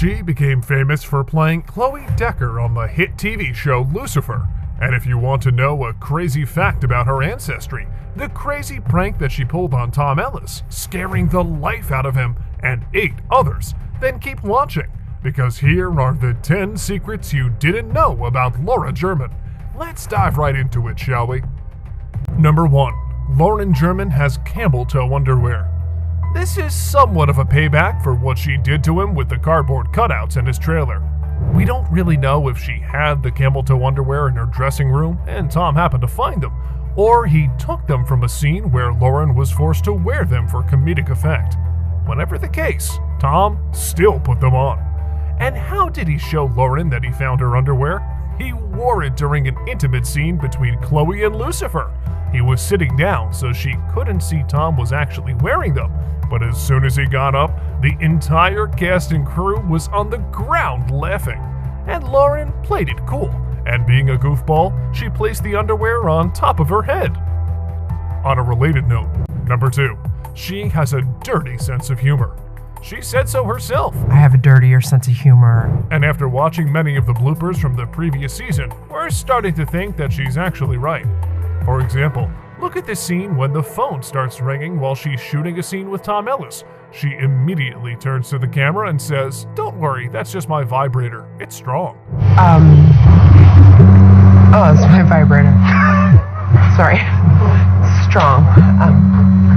She became famous for playing Chloe Decker on the hit TV show Lucifer. And if you want to know a crazy fact about her ancestry, the crazy prank that she pulled on Tom Ellis, scaring the life out of him and 8 others, then keep watching, because here are the 10 secrets you didn't know about Laura German. Let's dive right into it, shall we? Number 1. Lauren German has Campbell Toe Underwear. This is somewhat of a payback for what she did to him with the cardboard cutouts in his trailer. We don't really know if she had the Campbell Toe underwear in her dressing room and Tom happened to find them, or he took them from a scene where Lauren was forced to wear them for comedic effect. Whatever the case, Tom still put them on. And how did he show Lauren that he found her underwear? He wore it during an intimate scene between Chloe and Lucifer. He was sitting down so she couldn't see Tom was actually wearing them, but as soon as he got up, the entire cast and crew was on the ground laughing. And Lauren played it cool, and being a goofball, she placed the underwear on top of her head. On a related note, number 2, she has a dirty sense of humor. She said so herself. I have a dirtier sense of humor. And after watching many of the bloopers from the previous season, we're starting to think that she's actually right. For example, look at this scene when the phone starts ringing while she's shooting a scene with Tom Ellis. She immediately turns to the camera and says, "Don't worry, that's just my vibrator. It's strong." Oh, it's my vibrator. Sorry. Strong.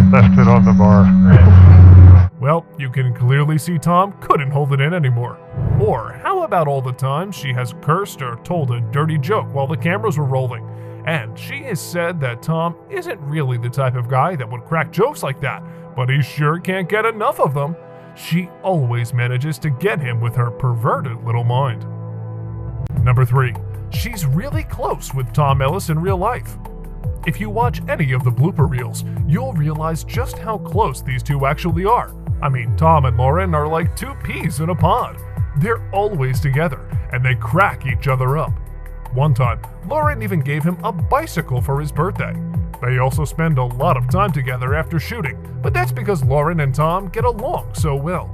Left it on the bar. Well, you can clearly see Tom couldn't hold it in anymore. Or how about all the times she has cursed or told a dirty joke while the cameras were rolling? And she has said that Tom isn't really the type of guy that would crack jokes like that, but he sure can't get enough of them. She always manages to get him with her perverted little mind. Number 3. She's really close with Tom Ellis in real life. If you watch any of the blooper reels, you'll realize just how close these two actually are. I mean, Tom and Lauren are like 2 peas in a pod. They're always together, and they crack each other up. One time, Lauren even gave him a bicycle for his birthday. They also spend a lot of time together after shooting, but that's because Lauren and Tom get along so well.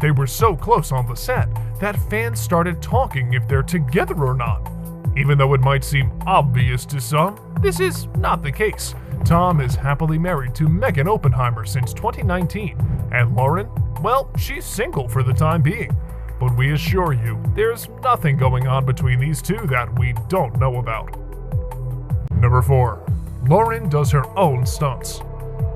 They were so close on the set that fans started talking if they're together or not. Even though it might seem obvious to some, this is not the case. Tom is happily married to Megan Oppenheimer since 2019, and Lauren, well, she's single for the time being. But we assure you, there's nothing going on between these two that we don't know about. Number 4. Lauren does her own stunts.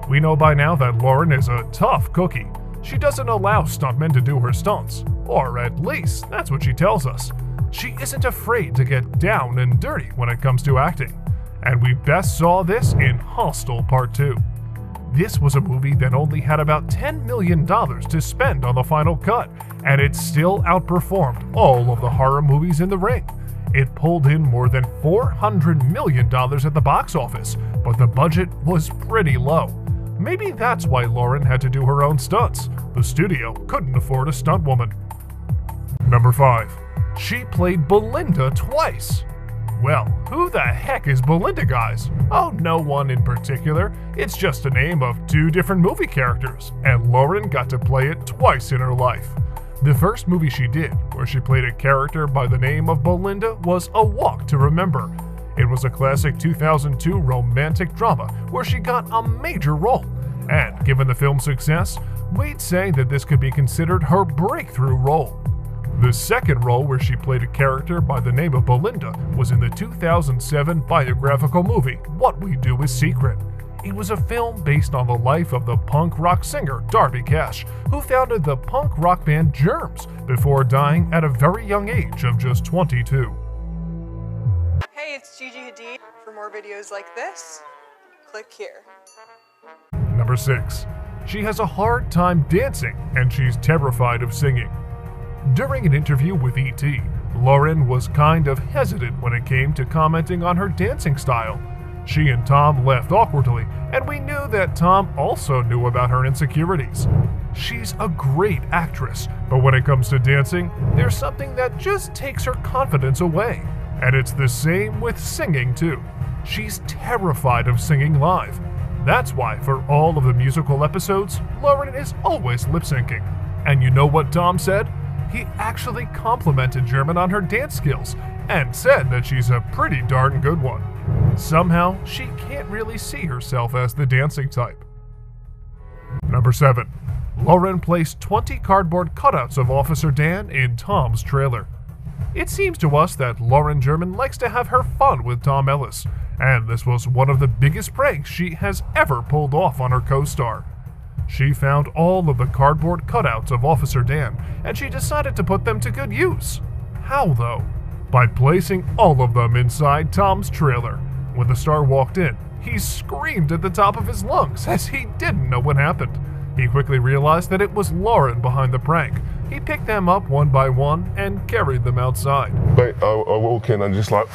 We know by now that Lauren is a tough cookie. She doesn't allow stuntmen to do her stunts, or at least that's what she tells us. She isn't afraid to get down and dirty when it comes to acting, and we best saw this in Hostel Part 2. This was a movie that only had about $10 million to spend on the final cut, and it still outperformed all of the horror movies in the ring. It pulled in more than $400 million at the box office, but the budget was pretty low. Maybe that's why Lauren had to do her own stunts. The studio couldn't afford a stunt woman. Number 5. She played Belinda twice. Well, who the heck is Belinda, guys? Oh, no one in particular. It's just a name of 2 different movie characters, and Lauren got to play it twice in her life. The first movie she did, where she played a character by the name of Belinda, was A Walk to Remember. It was a classic 2002 romantic drama where she got a major role, and given the film's success, we'd say that this could be considered her breakthrough role. The second role, where she played a character by the name of Belinda, was in the 2007 biographical movie What We Do Is Secret. It was a film based on the life of the punk rock singer Darby Cash, who founded the punk rock band Germs before dying at a very young age of just 22. Hey, it's Gigi Hadid. For more videos like this, click here. Number 6. She has a hard time dancing, and she's terrified of singing. During an interview with E.T., Lauren was kind of hesitant when it came to commenting on her dancing style. She and Tom laughed awkwardly, and we knew that Tom also knew about her insecurities. She's a great actress, but when it comes to dancing, there's something that just takes her confidence away. And it's the same with singing too. She's terrified of singing live. That's why for all of the musical episodes, Lauren is always lip-syncing. And you know what Tom said? he actually complimented German on her dance skills and said that she's a pretty darn good one. Somehow, she can't really see herself as the dancing type. Number 7. Lauren placed 20 cardboard cutouts of Officer Dan in Tom's trailer. It seems to us that Lauren German likes to have her fun with Tom Ellis, and this was one of the biggest pranks she has ever pulled off on her co-star. She found all of the cardboard cutouts of Officer Dan, and she decided to put them to good use. How though? By placing all of them inside Tom's trailer. When the star walked in, he screamed at the top of his lungs as he didn't know what happened. He quickly realized that it was Lauren behind the prank. He picked them up one by one and carried them outside. I walk in and just like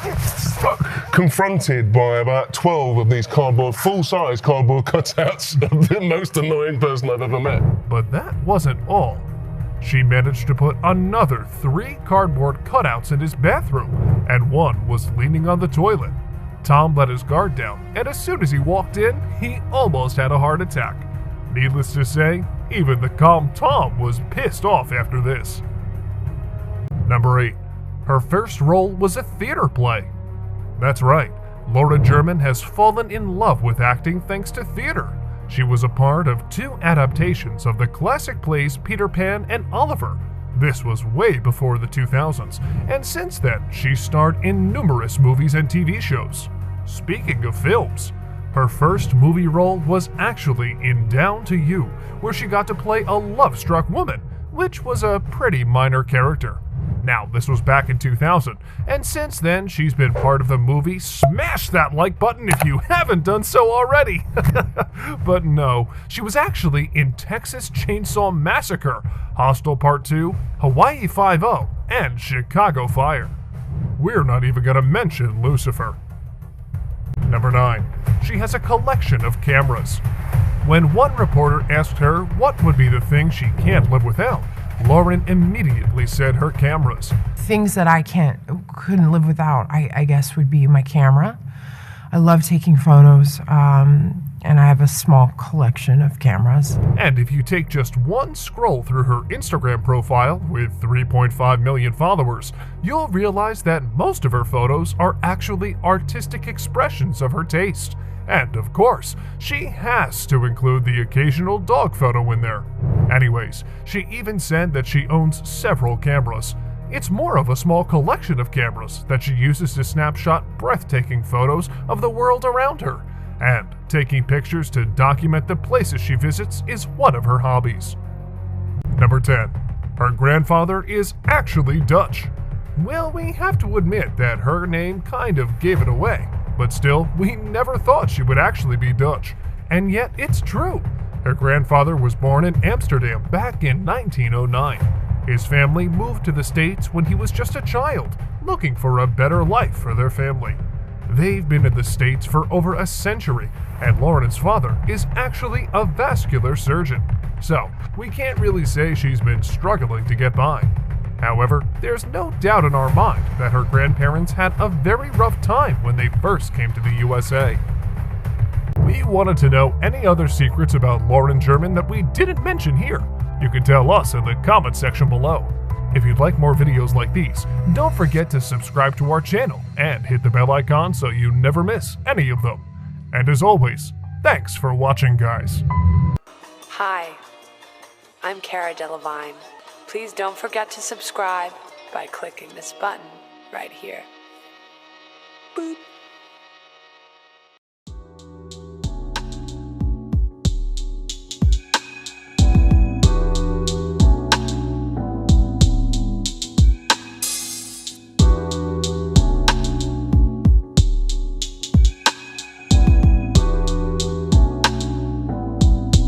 confronted by about 12 of these full-size cardboard cutouts of the most annoying person I've ever met. But that wasn't all. She managed to put another 3 cardboard cutouts in his bathroom, and one was leaning on the toilet. Tom let his guard down, and as soon as he walked in, he almost had a heart attack. Needless to say, even the calm Tom was pissed off after this. Number 8. Her first role was a theater play. That's right, Laura German has fallen in love with acting thanks to theater. She was a part of 2 adaptations of the classic plays Peter Pan and Oliver. This was way before the 2000s, and since then, she starred in numerous movies and TV shows. Speaking of films, her first movie role was actually in Down to You, where she got to play a love-struck woman, which was a pretty minor character. Now, this was back in 2000, and since then, she's been part of the movie. Smash that like button if you haven't done so already! But no, she was actually in Texas Chainsaw Massacre, Hostel Part 2, Hawaii Five-0, and Chicago Fire. We're not even gonna mention Lucifer. Number 9. She has a collection of cameras. When one reporter asked her what would be the thing she can't live without, Lauren immediately said her cameras. Things that I couldn't live without, I guess, would be my camera. I love taking photos, and I have a small collection of cameras. And if you take just one scroll through her Instagram profile with 3.5 million followers, you'll realize that most of her photos are actually artistic expressions of her taste. And of course, she has to include the occasional dog photo in there. Anyways, she even said that she owns several cameras. It's more of a small collection of cameras that she uses to snapshot breathtaking photos of the world around her. And taking pictures to document the places she visits is one of her hobbies. Number 10. Her grandfather is actually Dutch. Well, we have to admit that her name kind of gave it away. But still, we never thought she would actually be Dutch. And yet, it's true. Her grandfather was born in Amsterdam back in 1909. His family moved to the States when he was just a child, looking for a better life for their family. They've been in the States for over a century, and Lauren's father is actually a vascular surgeon. So, we can't really say she's been struggling to get by. However, there's no doubt in our mind that her grandparents had a very rough time when they first came to the USA. We wanted to know any other secrets about Lauren German that we didn't mention here. You can tell us in the comment section below. If you'd like more videos like these, don't forget to subscribe to our channel and hit the bell icon so you never miss any of them. And as always, thanks for watching, guys. Hi, I'm Cara Delevingne. Please don't forget to subscribe by clicking this button right here. Boop.